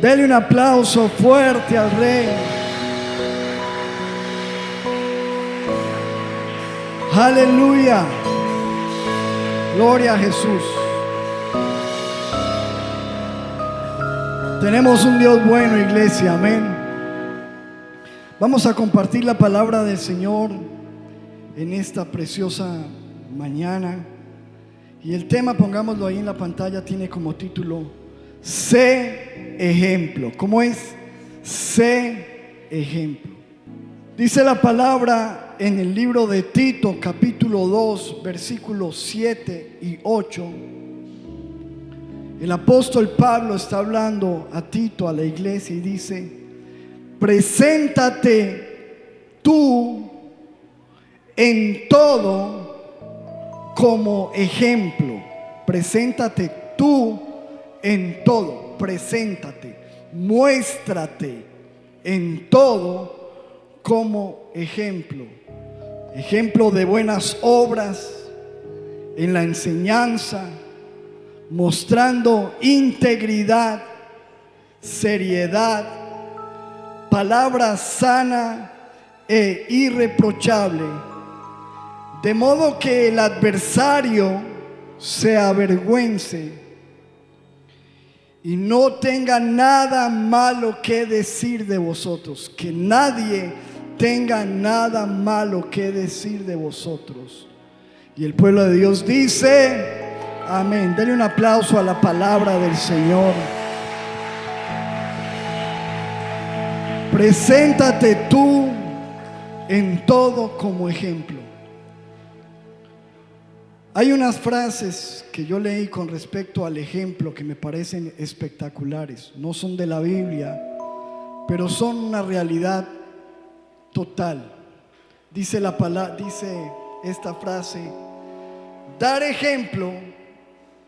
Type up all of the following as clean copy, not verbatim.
Dele un aplauso fuerte al Rey. Aleluya. Gloria a Jesús. Tenemos un Dios bueno, iglesia. Amén. Vamos a compartir la palabra del Señor en esta preciosa mañana. Y el tema, pongámoslo ahí en la pantalla, tiene como título: sé ejemplo. ¿Cómo es? Sé ejemplo. Dice la palabra en el libro de Tito, capítulo 2, versículos 7 y 8. El apóstol Pablo está hablando a Tito, a la iglesia, y dice: preséntate tú en todo como ejemplo. Preséntate tú en todo. Preséntate, muéstrate en todo como ejemplo. Ejemplo de buenas obras, en la enseñanza, mostrando integridad, seriedad, palabra sana e irreprochable, de modo que el adversario se avergüence y no tenga nada malo que decir de vosotros. Que nadie tenga nada malo que decir de vosotros. Y el pueblo de Dios dice: amén. Denle un aplauso a la palabra del Señor. Preséntate tú en todo como ejemplo. Hay unas frases que yo leí con respecto al ejemplo que me parecen espectaculares. No son de la Biblia, pero son una realidad total. Dice la palabra, dice esta frase: dar ejemplo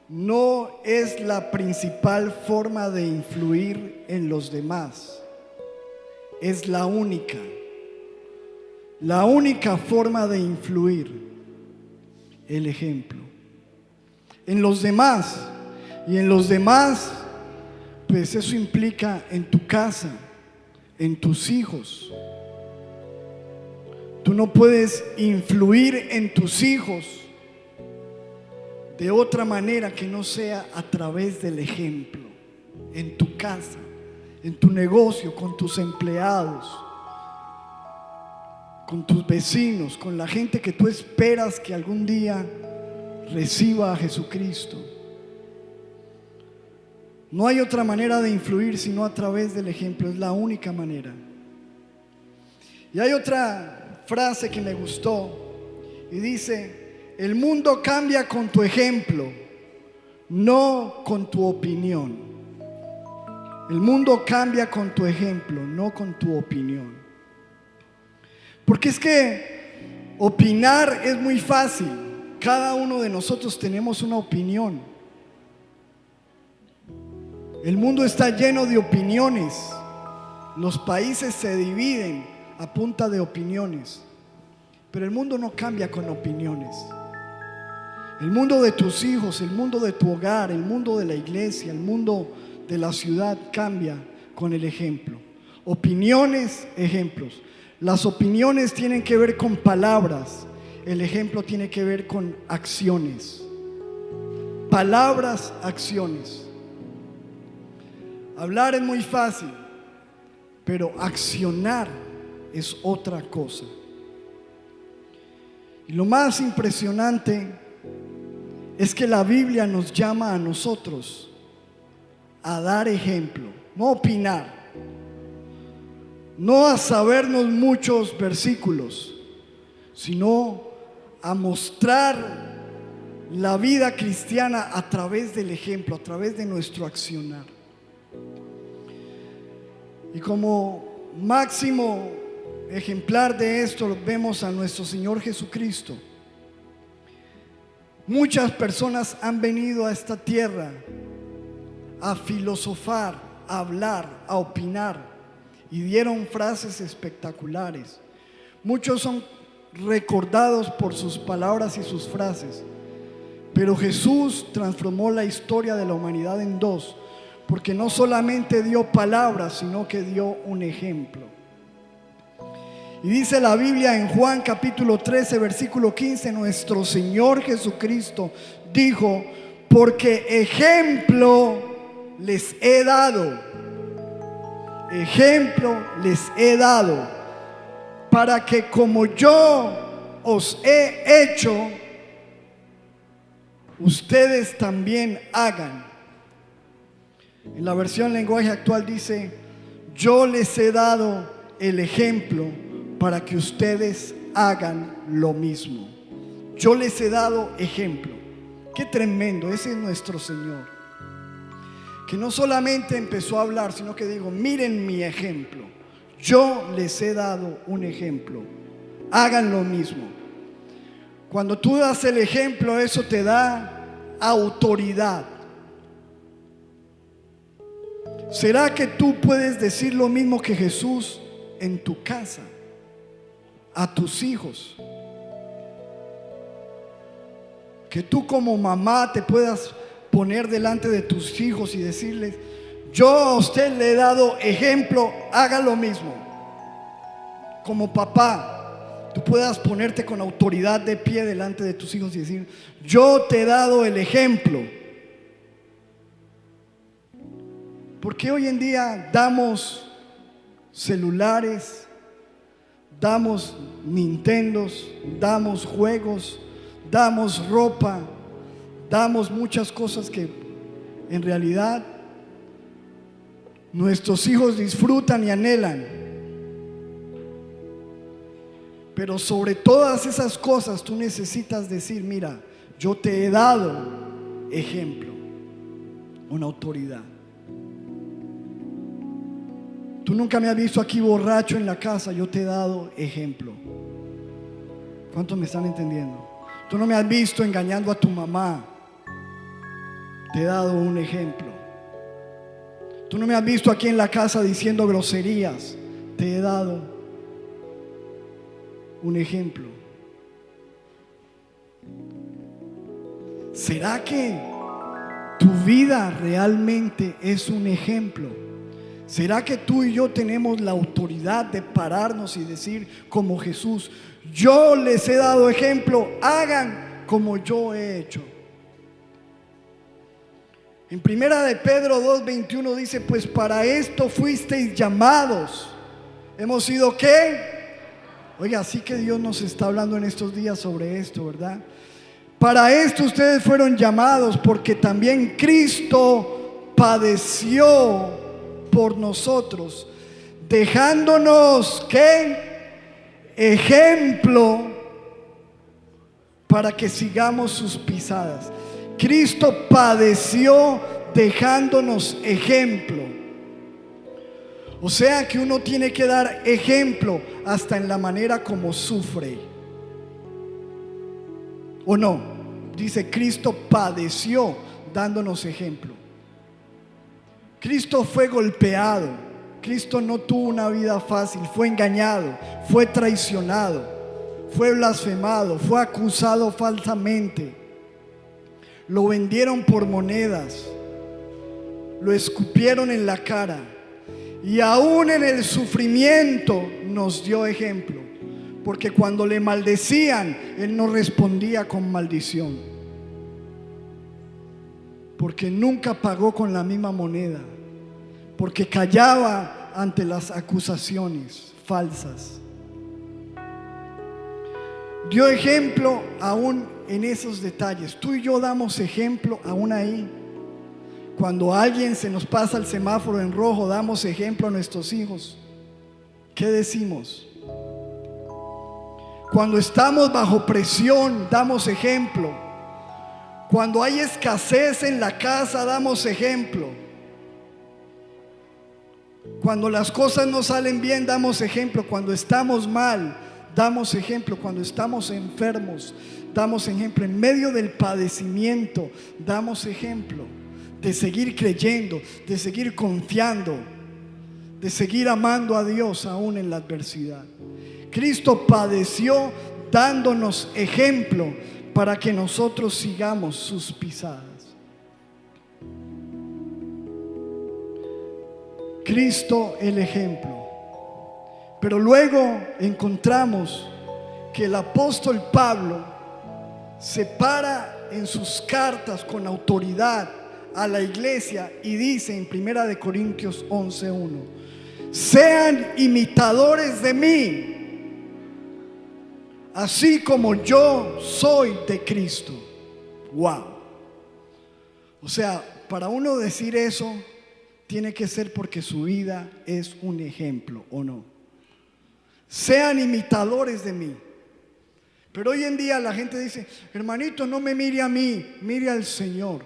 no es la principal forma de influir en los demás. Es la única forma de influir, el ejemplo en los demás. Y en los demás, pues eso implica en tu casa, en tus hijos. Tú no puedes influir en tus hijos de otra manera que no sea a través del ejemplo. En tu casa, en tu negocio, con tus empleados, con tus vecinos, con la gente que tú esperas que algún día reciba a Jesucristo. No hay otra manera de influir sino a través del ejemplo. Es la única manera. Y hay otra frase que me gustó y dice: el mundo cambia con tu ejemplo, no con tu opinión. El mundo cambia con tu ejemplo, no con tu opinión. Porque es que opinar es muy fácil. Cada uno de nosotros tenemos una opinión. El mundo está lleno de opiniones. Los países se dividen a punta de opiniones. Pero el mundo no cambia con opiniones. El mundo de tus hijos, el mundo de tu hogar, el mundo de la iglesia, el mundo de la ciudad cambia con el ejemplo. Opiniones, ejemplos. Las opiniones tienen que ver con palabras. El ejemplo tiene que ver con acciones. Palabras, acciones. Hablar es muy fácil, pero accionar es otra cosa. Y lo más impresionante es que la Biblia nos llama a nosotros a dar ejemplo, no opinar, no a sabernos muchos versículos, sino a mostrar la vida cristiana a través del ejemplo, a través de nuestro accionar. Y como máximo ejemplar de esto vemos a nuestro Señor Jesucristo. Muchas personas han venido a esta tierra a filosofar, a hablar, a opinar, y dieron frases espectaculares. Muchos son recordados por sus palabras y sus frases, pero Jesús transformó la historia de la humanidad en dos: porque no solamente dio palabras, sino que dio un ejemplo. Y dice la Biblia en Juan capítulo 13, versículo 15, nuestro Señor Jesucristo dijo: porque ejemplo les he dado, ejemplo les he dado, para que como yo os he hecho, ustedes también hagan. En la versión lenguaje actual dice: yo les he dado el ejemplo para que ustedes hagan lo mismo. Yo les he dado ejemplo. Qué tremendo, ese es nuestro Señor, que no solamente empezó a hablar, sino que dijo: miren mi ejemplo, yo les he dado un ejemplo, hagan lo mismo. Cuando tú das el ejemplo, eso te da autoridad. ¿Será que tú puedes decir lo mismo que Jesús en tu casa, a tus hijos? Que tú como mamá te puedas poner delante de tus hijos y decirles: yo a usted le he dado ejemplo, haga lo mismo. Como papá, tú puedas ponerte con autoridad de pie delante de tus hijos y decir: yo te he dado el ejemplo. Porque hoy en día damos celulares, damos Nintendos, damos juegos, damos ropa, damos muchas cosas que en realidad nuestros hijos disfrutan y anhelan. Pero sobre todas esas cosas tú necesitas decir: mira, yo te he dado ejemplo, una autoridad. Tú nunca me has visto aquí borracho en la casa, yo te he dado ejemplo. ¿Cuántos me están entendiendo? Tú no me has visto engañando a tu mamá, te he dado un ejemplo. Tú no me has visto aquí en la casa diciendo groserías, te he dado un ejemplo. ¿Será que tu vida realmente es un ejemplo? ¿Será que tú y yo tenemos la autoridad de pararnos y decir como Jesús: yo les he dado ejemplo, hagan como yo he hecho? En primera de Pedro 2:21 dice: pues para esto fuisteis llamados. ¿Hemos sido qué? Oiga, así que Dios nos está hablando en estos días sobre esto, ¿verdad? Para esto ustedes fueron llamados, porque también Cristo padeció por nosotros, dejándonos ¿qué? Ejemplo para que sigamos sus pisadas. Cristo padeció dejándonos ejemplo. O sea que uno tiene que dar ejemplo hasta en la manera como sufre. ¿O no? Dice: Cristo padeció dándonos ejemplo. Cristo fue golpeado, Cristo no tuvo una vida fácil, fue engañado, fue traicionado, fue blasfemado, fue acusado falsamente, lo vendieron por monedas, lo escupieron en la cara, y aún en el sufrimiento nos dio ejemplo, porque cuando le maldecían, Él no respondía con maldición, porque nunca pagó con la misma moneda, porque callaba ante las acusaciones falsas. Dio ejemplo aún en esos detalles. Tú y yo damos ejemplo aún ahí. Cuando alguien se nos pasa el semáforo en rojo, damos ejemplo a nuestros hijos. ¿Qué decimos? Cuando estamos bajo presión, damos ejemplo. Cuando hay escasez en la casa, damos ejemplo. Cuando las cosas no salen bien, damos ejemplo. Cuando estamos mal, damos ejemplo. Cuando estamos enfermos, damos ejemplo. En medio del padecimiento, damos ejemplo de seguir creyendo, de seguir confiando, de seguir amando a Dios aún en la adversidad. Cristo padeció dándonos ejemplo para que nosotros sigamos sus pisadas. Cristo el ejemplo. Pero luego encontramos que el apóstol Pablo se para en sus cartas con autoridad a la iglesia y dice en 1 Corintios 11:1: sean imitadores de mí, así como yo soy de Cristo. Wow. O sea, para uno decir eso, tiene que ser porque su vida es un ejemplo, ¿o no? Sean imitadores de mí. Pero hoy en día la gente dice: hermanito, no me mire a mí, mire al Señor.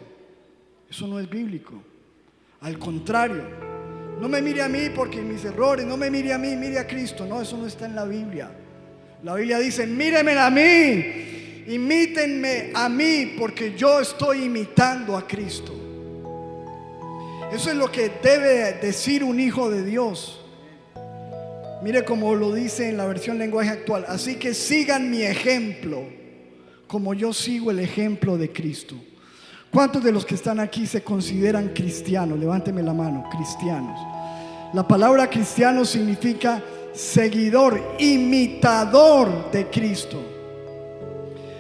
Eso no es bíblico. Al contrario, no me mire a mí porque mis errores, no me mire a mí, mire a Cristo. No, eso no está en la Biblia. La Biblia dice: mírenme a mí, imítenme a mí, porque yo estoy imitando a Cristo. Eso es lo que debe decir un hijo de Dios. Mire como lo dice en la versión lenguaje actual: así que sigan mi ejemplo, como yo sigo el ejemplo de Cristo. ¿Cuántos de los que están aquí se consideran cristianos? Levánteme la mano. Cristianos. La palabra cristiano significa seguidor, imitador de Cristo.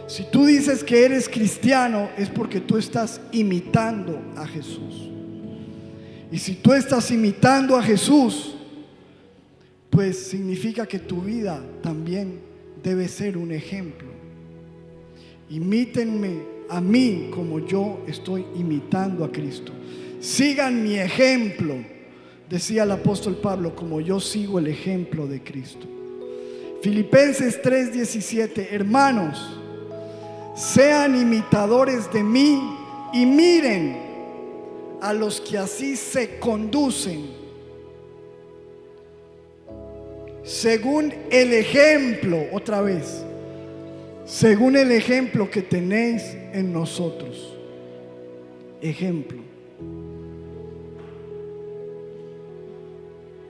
Si tú dices que eres cristiano, es porque tú estás imitando a Jesús. Y si tú estás imitando a Jesús, pues significa que tu vida también debe ser un ejemplo. Imítenme a mí como yo estoy imitando a Cristo. Sigan mi ejemplo, decía el apóstol Pablo, como yo sigo el ejemplo de Cristo. Filipenses 3:17: hermanos, sean imitadores de mí y miren a los que así se conducen, según el ejemplo, otra vez, según el ejemplo que tenéis en nosotros. Ejemplo.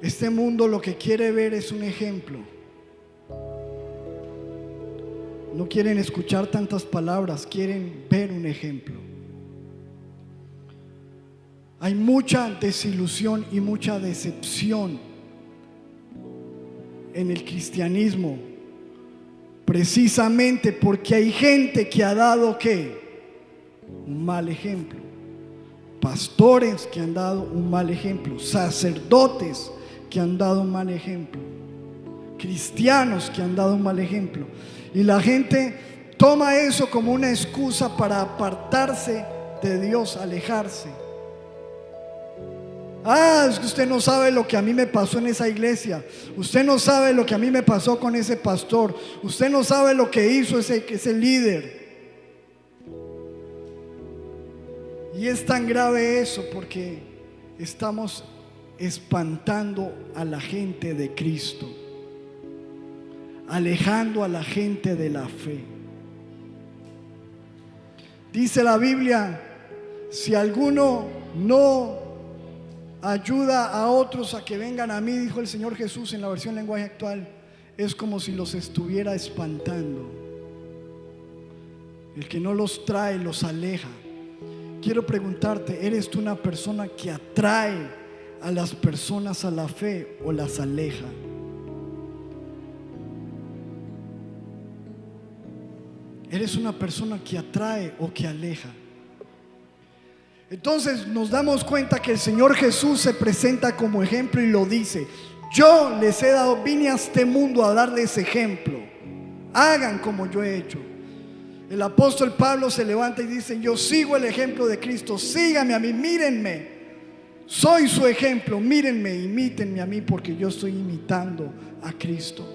Este mundo lo que quiere ver es un ejemplo. No quieren escuchar tantas palabras, quieren ver un ejemplo. Hay mucha desilusión y mucha decepción en el cristianismo, precisamente porque hay gente que ha dado ¿qué? Un mal ejemplo. Pastores que han dado un mal ejemplo, sacerdotes que han dado un mal ejemplo, cristianos que han dado un mal ejemplo. Y la gente toma eso como una excusa para apartarse de Dios, alejarse. Es que usted no sabe lo que a mí me pasó en esa iglesia. Usted no sabe lo que a mí me pasó con ese pastor. Usted no sabe lo que hizo ese líder. Y es tan grave eso porque estamos espantando a la gente de Cristo, alejando a la gente de la fe. Dice la Biblia: si alguno no ayuda a otros a que vengan a mí, dijo el Señor Jesús en la versión lenguaje actual, es como si los estuviera espantando. El que no los trae los aleja. Quiero preguntarte: ¿eres tú una persona que atrae a las personas a la fe o las aleja? ¿Eres una persona que atrae o que aleja? Entonces nos damos cuenta que el Señor Jesús se presenta como ejemplo y lo dice: yo les he dado, vine a este mundo a darles ejemplo, hagan como yo he hecho. El apóstol Pablo se levanta y dice: yo sigo el ejemplo de Cristo, síganme a mí, mírenme, soy su ejemplo, mírenme, imítenme a mí, porque yo estoy imitando a Cristo.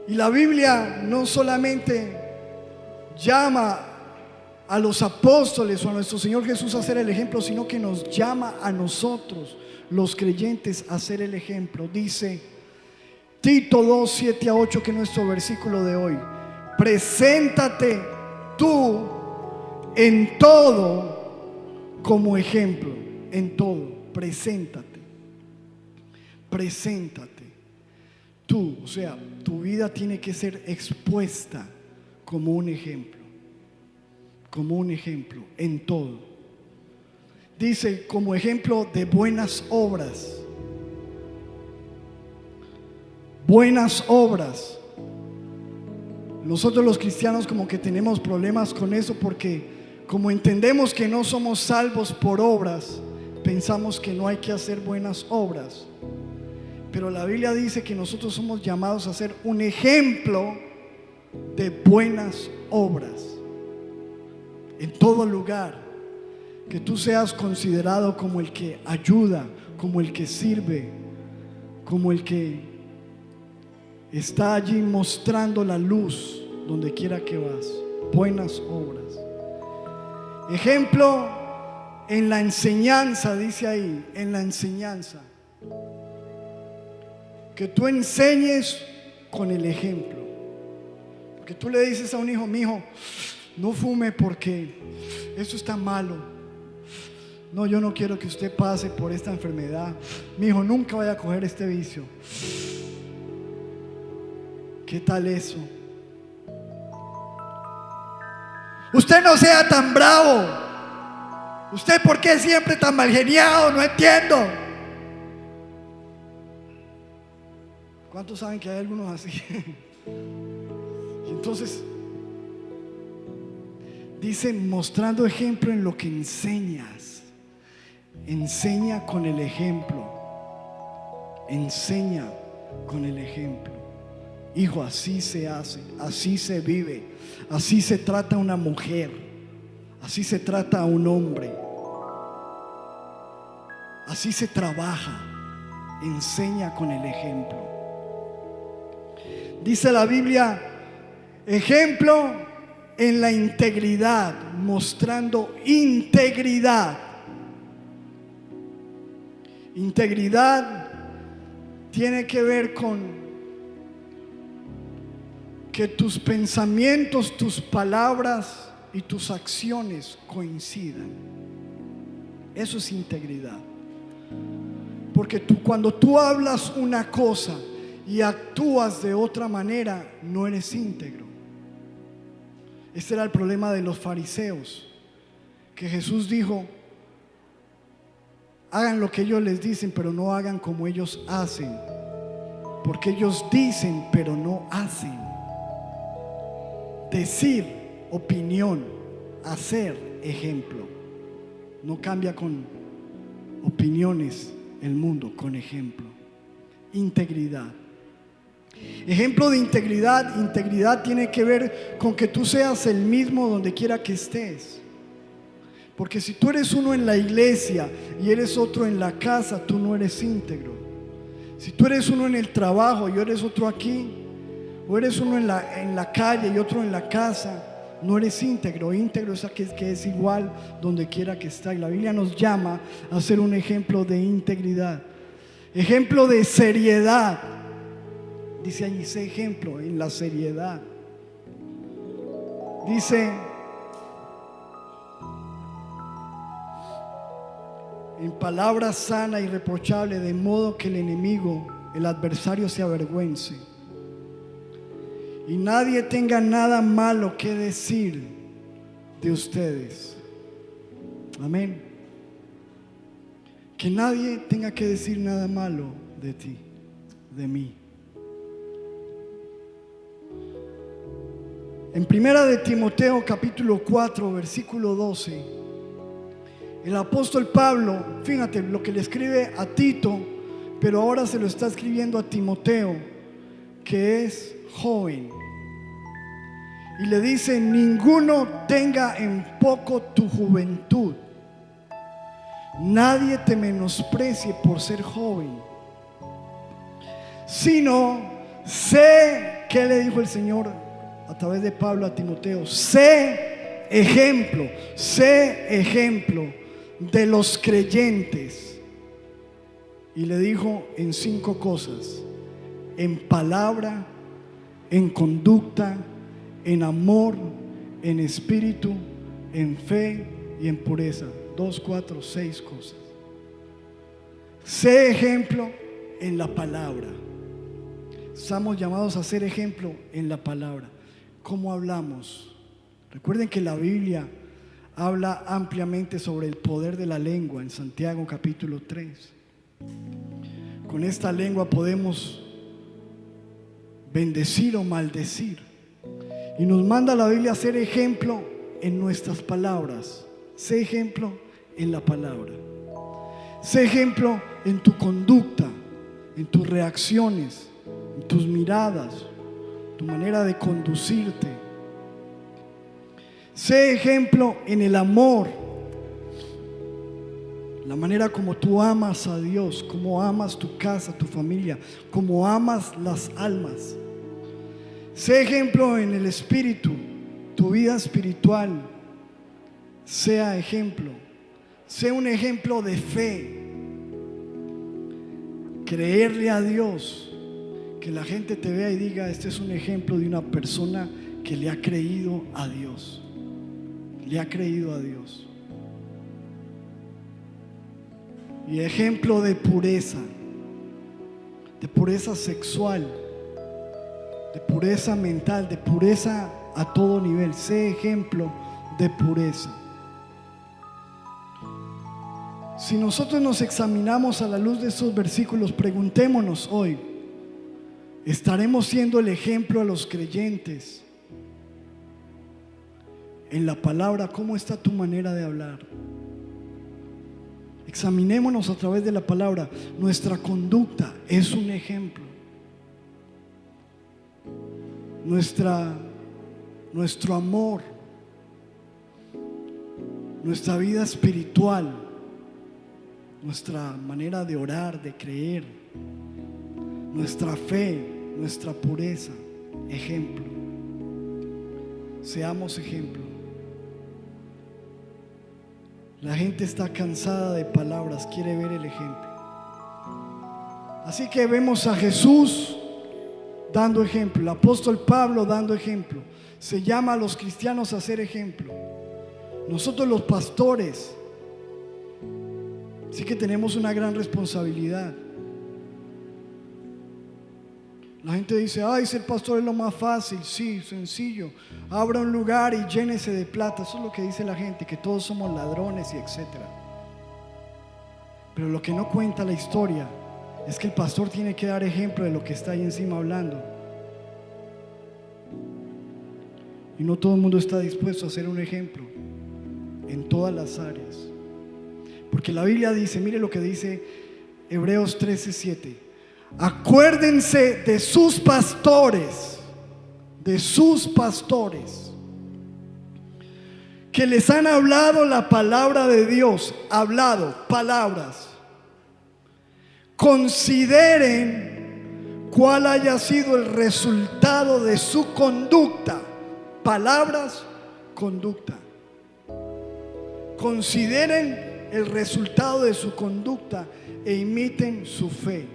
Y la Biblia no solamente llama a los apóstoles o a nuestro Señor Jesús a ser el ejemplo, sino que nos llama a nosotros, los creyentes, a ser el ejemplo. Dice Tito 2:7-8, que es nuestro versículo de hoy: preséntate tú en todo como ejemplo. En todo, preséntate tú. O sea, tu vida tiene que ser expuesta como un ejemplo, en todo. dice como ejemplo de buenas obras. Buenas obras. Nosotros los cristianos como que tenemos problemas con eso, porque como entendemos que no somos salvos por obras, pensamos que no hay que hacer buenas obras. Pero la Biblia dice que nosotros somos llamados a ser un ejemplo de buenas obras. En todo lugar, que tú seas considerado como el que ayuda, como el que sirve, como el que está allí mostrando la luz donde quiera que vas. Buenas obras. Ejemplo en la enseñanza, dice ahí, en la enseñanza. Que tú enseñes con el ejemplo. Porque tú le dices a un hijo: mi hijo, no fume porque eso está malo. No, yo no quiero que usted pase por esta enfermedad. Mi hijo, nunca vaya a coger este vicio. ¿Qué tal eso? Usted no sea tan bravo. ¿Usted por qué siempre tan malgeniado? No entiendo. ¿Cuántos saben que hay algunos así? Y entonces dice, mostrando ejemplo en lo que enseñas. Enseña con el ejemplo. Enseña con el ejemplo. Hijo, así se hace, así se vive, así se trata a una mujer, así se trata a un hombre, así se trabaja. Enseña con el ejemplo. Dice la Biblia, ejemplo en la integridad, mostrando integridad. Integridad tiene que ver con que tus pensamientos, tus palabras y tus acciones coincidan. Eso es integridad. Porque cuando tú hablas una cosa y actúas de otra manera, no eres íntegro. Este era el problema de los fariseos, que Jesús dijo: hagan lo que ellos les dicen, pero no hagan como ellos hacen, porque ellos dicen pero no hacen. Decir, opinión; hacer, ejemplo. No cambia con opiniones el mundo, con ejemplo. Integridad. Ejemplo de integridad. Integridad tiene que ver con que tú seas el mismo donde quiera que estés. Porque si tú eres uno en la iglesia y eres otro en la casa, tú no eres íntegro. Si tú eres uno en el trabajo y eres otro aquí, o eres uno en la calle y otro en la casa, no eres íntegro. Íntegro es aquel que es igual donde quiera que está. Y la Biblia nos llama a ser un ejemplo de integridad. Ejemplo de seriedad. Dice allí, sé ejemplo en la seriedad. Dice, en palabra sana y reprochable, de modo que el enemigo, el adversario, se avergüence y nadie tenga nada malo que decir de ustedes. Amén. Que nadie tenga que decir nada malo de ti, de mí. En primera de Timoteo capítulo 4 versículo 12, el apóstol Pablo, fíjate lo que le escribe a Tito, pero ahora se lo está escribiendo a Timoteo, que es joven. Y le dice: ninguno tenga en poco tu juventud. Nadie te menosprecie por ser joven, sino sé, ¿qué le dijo el Señor a través de Pablo a Timoteo? Sé ejemplo de los creyentes. Y le dijo en 5 cosas: en palabra, en conducta, en amor, en espíritu, en fe y en pureza. 2, 4, 6 cosas. Sé ejemplo en la palabra. Estamos llamados a ser ejemplo en la palabra. ¿Cómo hablamos? Recuerden que la Biblia habla ampliamente sobre el poder de la lengua en Santiago capítulo 3. Con esta lengua podemos bendecir o maldecir. Y nos manda la Biblia a ser ejemplo en nuestras palabras. Sé ejemplo en la palabra. Sé ejemplo en tu conducta, en tus reacciones, en tus miradas, tu manera de conducirte. Sé ejemplo en el amor, la manera como tú amas a Dios, como amas tu casa, tu familia, como amas las almas. Sé ejemplo en el espíritu, tu vida espiritual. Sea ejemplo. Sé un ejemplo de fe. Creerle a Dios. Que la gente te vea y diga: este es un ejemplo de una persona que le ha creído a Dios. Le ha creído a Dios. Y ejemplo de pureza sexual, de pureza mental, de pureza a todo nivel. Sé ejemplo de pureza. Si nosotros nos examinamos a la luz de estos versículos, preguntémonos hoy: ¿estaremos siendo el ejemplo a los creyentes en la palabra? ¿Cómo está tu manera de hablar? Examinémonos a través de la palabra. Nuestra conducta es un ejemplo. Nuestro amor, nuestra vida espiritual, nuestra manera de orar, de creer, nuestra fe, nuestra pureza, ejemplo. Seamos ejemplo. La gente está cansada de palabras, quiere ver el ejemplo. Así que vemos a Jesús dando ejemplo, el apóstol Pablo dando ejemplo. Se llama a los cristianos a ser ejemplo. Nosotros los pastores sí que tenemos una gran responsabilidad. La gente dice: ay, ser pastor es lo más fácil. Sí, sencillo. Abra un lugar y llénese de plata. Eso es lo que dice la gente, que todos somos ladrones y etcétera. Pero lo que no cuenta la historia es que el pastor tiene que dar ejemplo de lo que está ahí encima hablando. Y no todo el mundo está dispuesto a ser un ejemplo en todas las áreas. Porque la Biblia dice, mire lo que dice Hebreos 13:7: acuérdense de sus pastores, que les han hablado la palabra de Dios. Hablado, palabras. Consideren cuál haya sido el resultado de su conducta. Palabras, conducta. Consideren el resultado de su conducta e imiten su fe.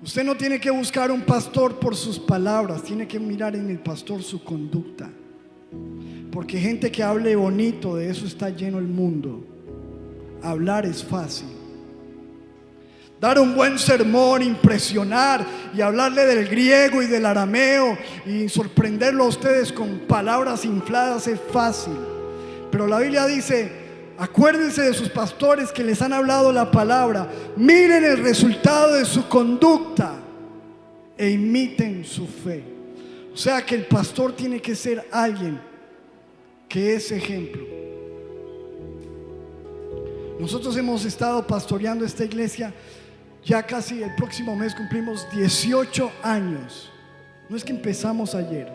Usted no tiene que buscar un pastor por sus palabras, tiene que mirar en el pastor su conducta. Porque gente que hable bonito, de eso está lleno el mundo. Hablar es fácil. Dar un buen sermón, impresionar y hablarle del griego y del arameo y sorprenderlo a ustedes con palabras infladas es fácil. Pero la Biblia dice: acuérdense de sus pastores que les han hablado la palabra. Miren el resultado de su conducta e imiten su fe. O sea que el pastor tiene que ser alguien que es ejemplo. Nosotros hemos estado pastoreando esta iglesia. Ya casi el próximo mes cumplimos 18 años. No es que empezamos ayer.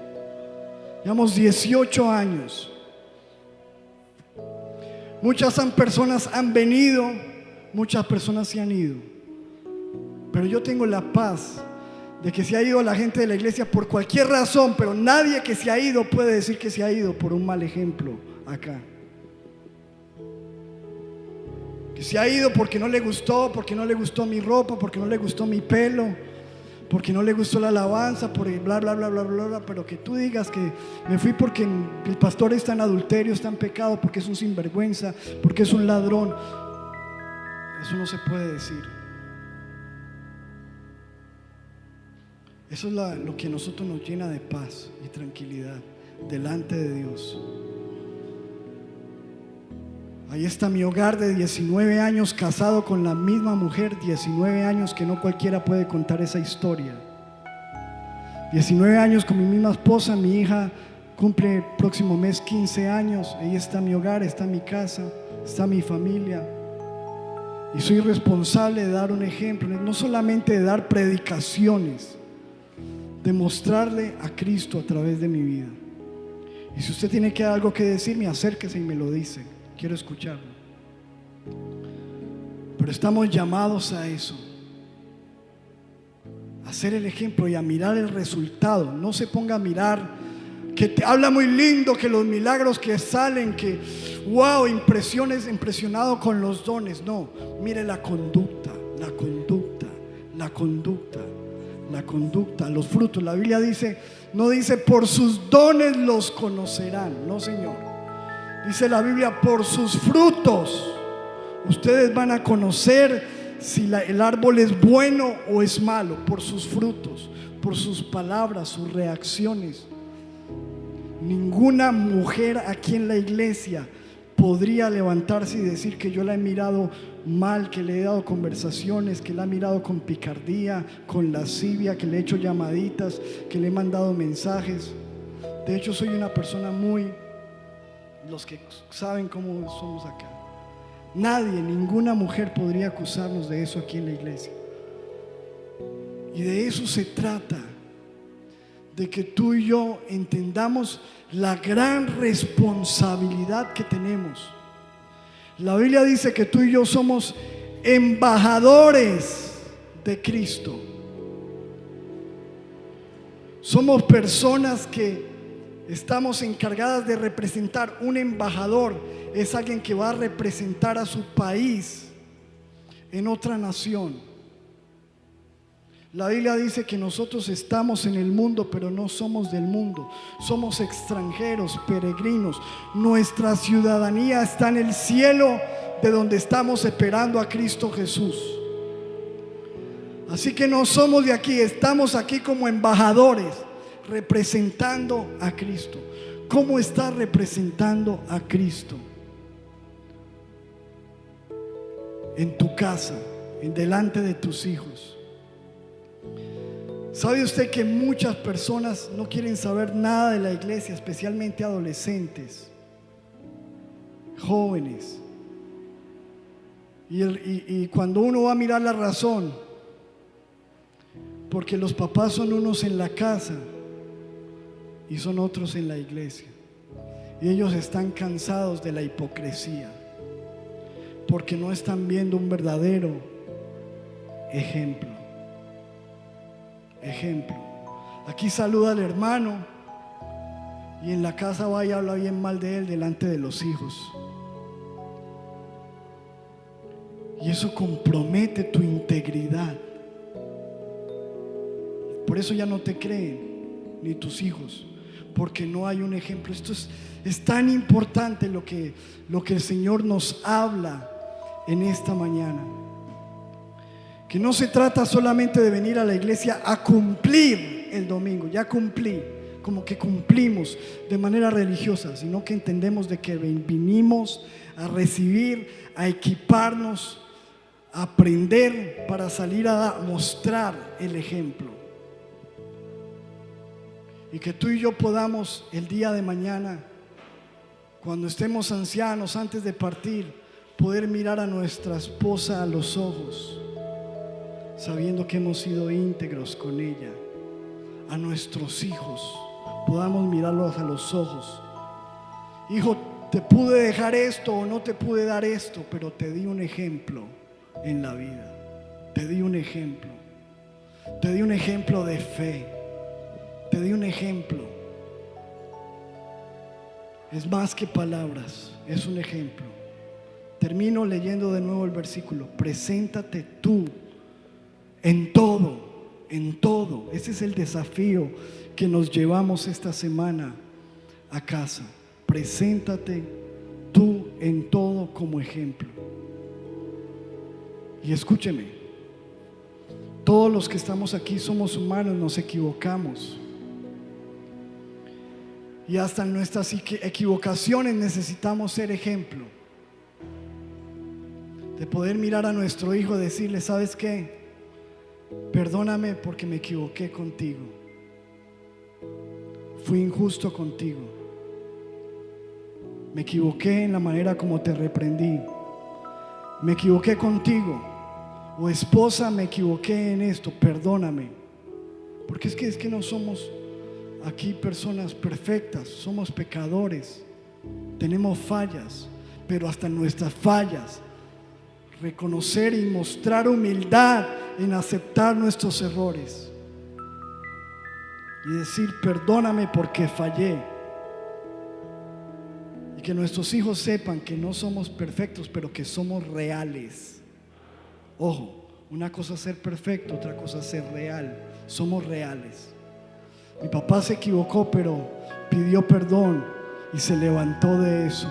Llevamos 18 años. Muchas personas han venido, muchas personas se han ido. Pero yo tengo la paz de que se ha ido la gente de la iglesia por cualquier razón, pero nadie que se ha ido puede decir que se ha ido por un mal ejemplo acá. Que se ha ido porque no le gustó mi ropa, porque no le gustó mi pelo, porque no le gustó la alabanza, por bla bla bla bla bla bla. Pero que tú digas que me fui porque el pastor está en adulterio, está en pecado, porque es un sinvergüenza, porque es un ladrón, eso no se puede decir. Eso es lo que a nosotros nos llena de paz y tranquilidad delante de Dios. Ahí está mi hogar de 19 años, casado con la misma mujer, 19 años que no cualquiera puede contar esa historia. 19 años con mi misma esposa, mi hija cumple el próximo mes 15 años. Ahí está mi hogar, está mi casa, está mi familia. Y soy responsable de dar un ejemplo, no solamente de dar predicaciones, de mostrarle a Cristo a través de mi vida. Y si usted tiene algo que decirme, acérquese y me lo dice. Quiero escucharlo. Pero estamos llamados a eso, a hacer el ejemplo y a mirar el resultado. No se ponga a mirar que te habla muy lindo, que los milagros que salen, que wow, impresionado con los dones. No, mire la conducta, la conducta, la conducta, la conducta, los frutos. La Biblia dice, no dice por sus dones los conocerán, no, Señor. Dice la Biblia, por sus frutos ustedes van a conocer si el árbol es bueno o es malo, por sus frutos, por sus palabras, sus reacciones. Ninguna mujer aquí en la iglesia podría levantarse y decir que yo la he mirado mal, que le he dado conversaciones, que la he mirado con picardía, con lascivia, que le he hecho llamaditas, que le he mandado mensajes. De hecho, soy una persona los que saben cómo somos acá, nadie, ninguna mujer podría acusarnos de eso aquí en la iglesia. Y de eso se trata, de que tú y yo entendamos la gran responsabilidad que tenemos. La Biblia dice que tú y yo somos embajadores de Cristo. Somos personas que estamos encargadas de representar. Un embajador es alguien que va a representar a su país en otra nación. La Biblia dice que nosotros estamos en el mundo, pero no somos del mundo. Somos extranjeros, peregrinos. Nuestra ciudadanía está en el cielo, de donde estamos esperando a Cristo Jesús. Así que no somos de aquí, estamos aquí como embajadores, representando a Cristo. ¿Cómo estás representando a Cristo? En tu casa, en delante de tus hijos. ¿Sabe usted que muchas personas no quieren saber nada de la iglesia, especialmente adolescentes, jóvenes? Y cuando uno va a mirar la razón, porque los papás son unos en la casa y son otros en la iglesia, y ellos están cansados de la hipocresía, porque no están viendo un verdadero ejemplo. Aquí saluda al hermano y en la casa va y habla bien mal de él delante de los hijos, y eso compromete tu integridad. Por eso ya no te creen ni tus hijos, porque no hay un ejemplo. Esto es tan importante lo que el Señor nos habla en esta mañana, que no se trata solamente de venir a la iglesia a cumplir el domingo, ya cumplí, como que cumplimos de manera religiosa, sino que entendemos de que vinimos a recibir, a equiparnos, a aprender para salir a mostrar el ejemplo. Y que tú y yo podamos el día de mañana, cuando estemos ancianos, antes de partir, poder mirar a nuestra esposa a los ojos, sabiendo que hemos sido íntegros con ella. A nuestros hijos podamos mirarlos a los ojos. Hijo, te pude dejar esto o no te pude dar esto, pero te di un ejemplo en la vida. Te di un ejemplo. Te di un ejemplo de fe. Te di un ejemplo. Es más que palabras, es un ejemplo. Termino leyendo de nuevo el versículo. Preséntate tú en todo, en todo. Ese es el desafío que nos llevamos esta semana a casa. Preséntate tú en todo como ejemplo. Y escúcheme, todos los que estamos aquí somos humanos, nos equivocamos. Y hasta en nuestras equivocaciones necesitamos ser ejemplo. de poder mirar a nuestro hijo y decirle: ¿sabes qué? Perdóname porque me equivoqué contigo. Fui injusto contigo. Me equivoqué en la manera como te reprendí. Me equivoqué contigo. O esposa, me equivoqué en esto. Perdóname. Porque es que no somos aquí personas perfectas. Somos pecadores. Tenemos fallas. Pero hasta en nuestras fallas, reconocer y mostrar humildad en aceptar nuestros errores y decir: perdóname porque fallé. Y que nuestros hijos sepan que no somos perfectos, pero que somos reales. Ojo, una cosa es ser perfecto, otra cosa es ser real. Somos reales. Mi papá se equivocó, pero pidió perdón y se levantó de eso.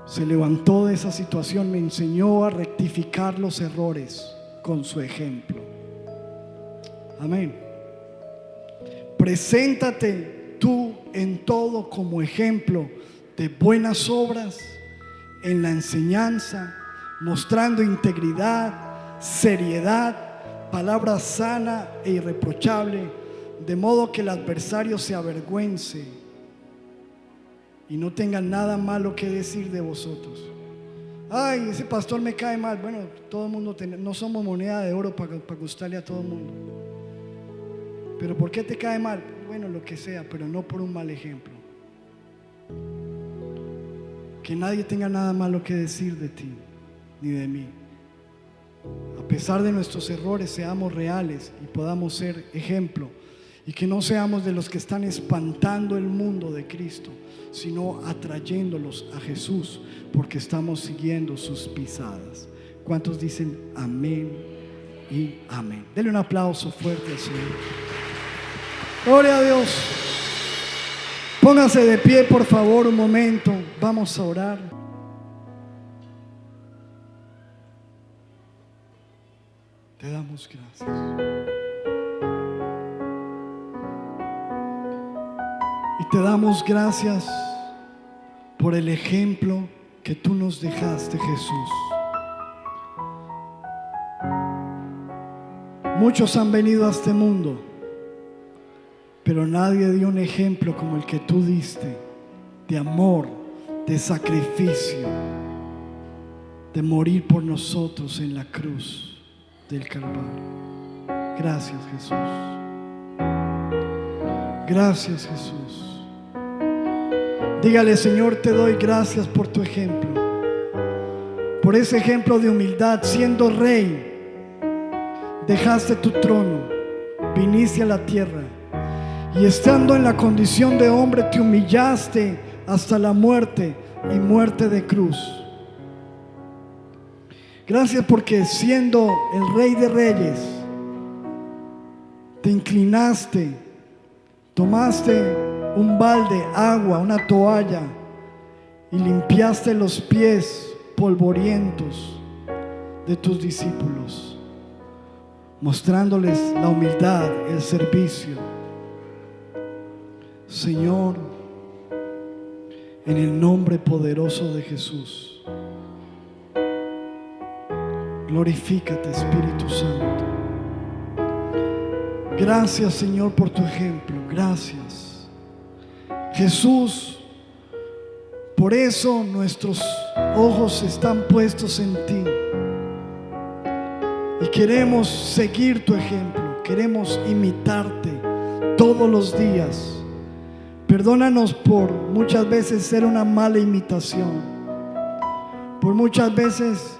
Se levantó de esa situación, me enseñó a rectificar los errores con su ejemplo. Amén. Preséntate tú en todo como ejemplo de buenas obras, en la enseñanza, mostrando integridad, seriedad, palabra sana e irreprochable, de modo que el adversario se avergüence y no tengan nada malo que decir de vosotros. Ay, ese pastor me cae mal. Bueno, todo el mundo no somos moneda de oro para gustarle a todo el mundo. Pero ¿por qué te cae mal? Bueno, lo que sea, pero no por un mal ejemplo. Que nadie tenga nada malo que decir de ti ni de mí. A pesar de nuestros errores, seamos reales y podamos ser ejemplo. Y que no seamos de los que están espantando el mundo de Cristo, sino atrayéndolos a Jesús, porque estamos siguiendo sus pisadas. ¿Cuántos dicen amén y amén? Denle un aplauso fuerte al Señor. Gloria a Dios. Póngase de pie, por favor, un momento. Vamos a orar. Te damos gracias. Y te damos gracias por el ejemplo que tú nos dejaste, Jesús. Muchos han venido a este mundo, pero nadie dio un ejemplo como el que tú diste, de amor, de sacrificio, de morir por nosotros en la cruz del Calvario. Gracias, Jesús. Gracias, Jesús. Dígale: Señor, te doy gracias por tu ejemplo, por ese ejemplo de humildad. Siendo rey, dejaste tu trono, viniste a la tierra y estando en la condición de hombre te humillaste hasta la muerte y muerte de cruz. Gracias porque siendo el Rey de Reyes, te inclinaste, tomaste un balde, agua, una toalla y limpiaste los pies polvorientos de tus discípulos, mostrándoles la humildad, el servicio. Señor, en el nombre poderoso de Jesús, glorifícate, Espíritu Santo. Gracias, Señor, por tu ejemplo. Gracias, Jesús. Por eso nuestros ojos están puestos en ti y queremos seguir tu ejemplo, queremos imitarte todos los días. Perdónanos por muchas veces ser una mala imitación, por muchas veces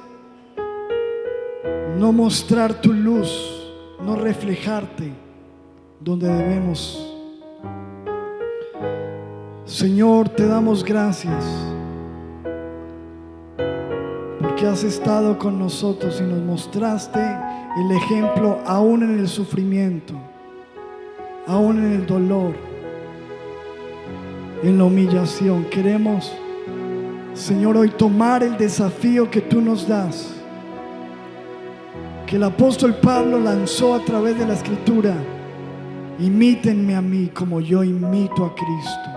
no mostrar tu luz, no reflejarte donde debemos. Señor, te damos gracias porque has estado con nosotros y nos mostraste el ejemplo aún en el sufrimiento, aún en el dolor, en la humillación. Queremos, Señor, hoy tomar el desafío que tú nos das, que el apóstol Pablo lanzó a través de la Escritura: imítenme a mí como yo imito a Cristo.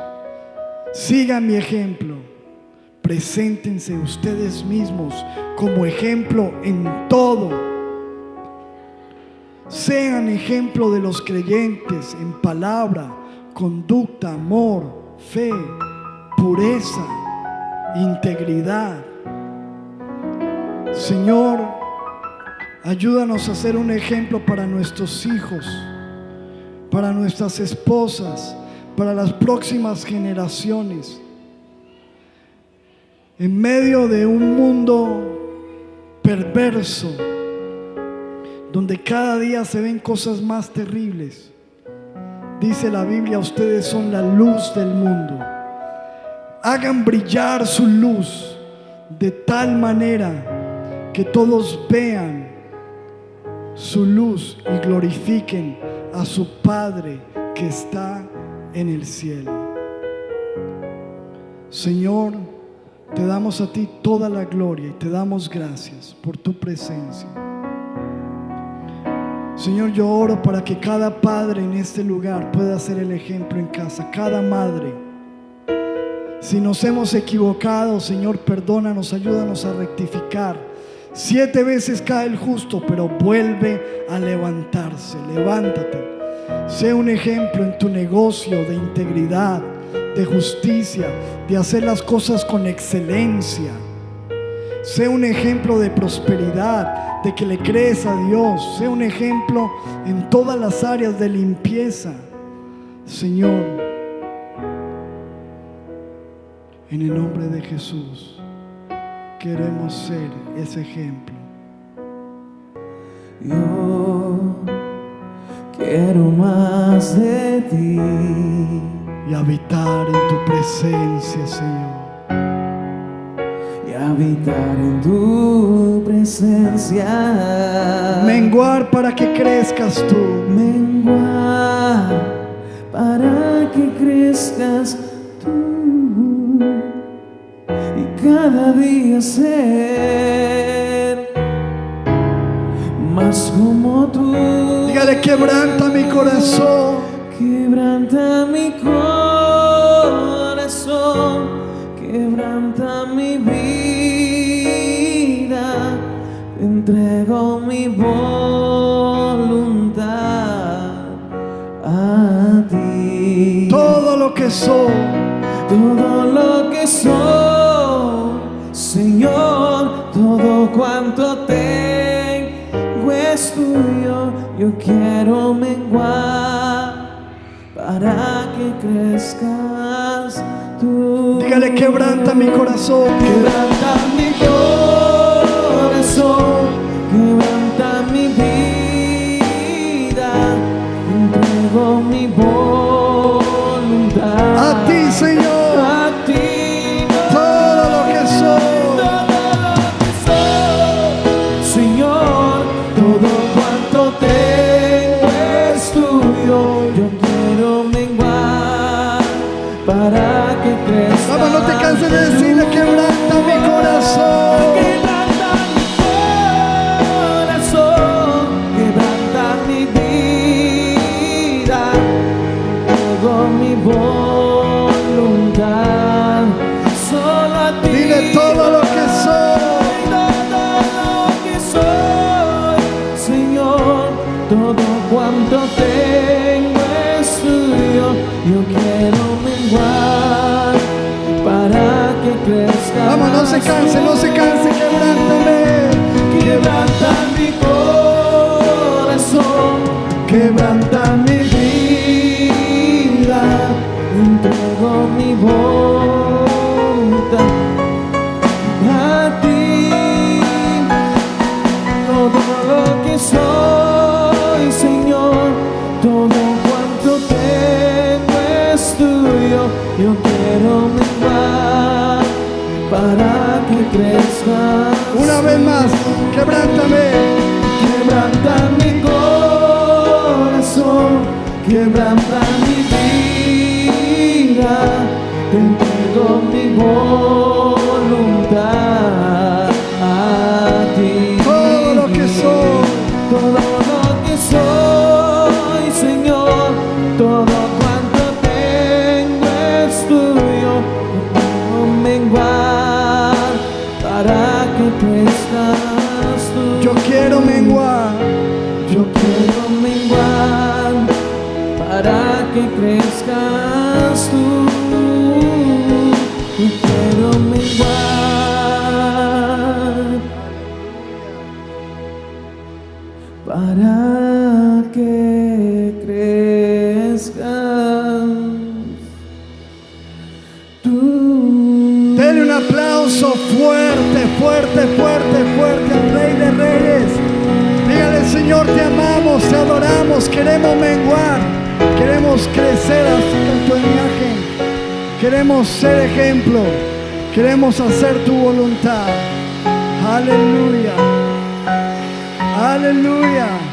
Sigan mi ejemplo, Preséntense ustedes mismos como ejemplo en todo. Sean ejemplo de los creyentes en palabra, conducta, amor, fe, pureza, integridad. Señor, ayúdanos a ser un ejemplo para nuestros hijos, para nuestras esposas, para las próximas generaciones. En medio de un mundo perverso, donde cada día se ven cosas más terribles, dice la Biblia, ustedes son la luz del mundo. Hagan brillar su luz de tal manera que todos vean su luz y glorifiquen a su Padre que está en el cielo. Señor, te damos a ti toda la gloria y te damos gracias por tu presencia. Señor, yo oro para que cada padre en este lugar pueda ser el ejemplo en casa, cada madre. Si nos hemos equivocado, Señor, perdónanos, ayúdanos a rectificar. 7 veces cae el justo, pero vuelve a levantarse. Levántate. Sé un ejemplo en tu negocio de integridad, de justicia, de hacer las cosas con excelencia. Sé un ejemplo de prosperidad, de que le crees a Dios. Sé un ejemplo en todas las áreas de limpieza. Señor, en el nombre de Jesús, queremos ser ese ejemplo. Yo quiero más de ti y habitar en tu presencia, Señor. Y habitar en tu presencia. Menguar para que crezcas tú. Menguar para que crezcas tú. Y cada día ser más como tú. Dígale, quebranta mi corazón. Quebranta mi corazón, quebranta mi vida, te entrego mi voluntad a ti. Todo lo que soy, todo lo que soy, Señor, todo cuanto tengo es tuyo. Yo quiero menguar para que crezcas tú. Dígale, quebranta mi corazón. Quebranta mi corazón, quebranta mi vida, entrego mi voluntad A ti, Señor. a ti. Todo lo que soy, Señor, todo cuanto tengo es tuyo. Yo quiero menguar para que crezca. vamos, no te canses de decirle, quebranta mi corazón. Quebranta mi corazón, quebranta mi vida, tengo mi voluntad solo a ti. Dile todo lo que soy. Todo lo que soy, Señor, todo cuanto tengo es tuyo. Yo quiero menguar para que crezca. Vamos, no se canse, no se canse, quebrántame. Quebranta mi corazón, quebranta mi vida, entrego mi voluntad a ti. Todo lo que soy, Señor, todo cuanto tengo es tuyo. Yo quiero menguar para que crezcas. Una vez más, quebrántame. Quebranta mi corazón, quebranta mi vida, te entrego mi voluntad a ti. Todo lo que soy, todo lo que soy, Señor, todo cuanto tengo es tuyo. No menguar para que crezcas tú. Y quiero menguar para que crezcas tú. Denle un aplauso fuerte, fuerte, fuerte, fuerte al Rey de Reyes. Dígale, Señor, te amamos, te adoramos, queremos menguar, queremos crecer hasta tu imagen, queremos ser ejemplo, queremos hacer tu voluntad. Aleluya, aleluya.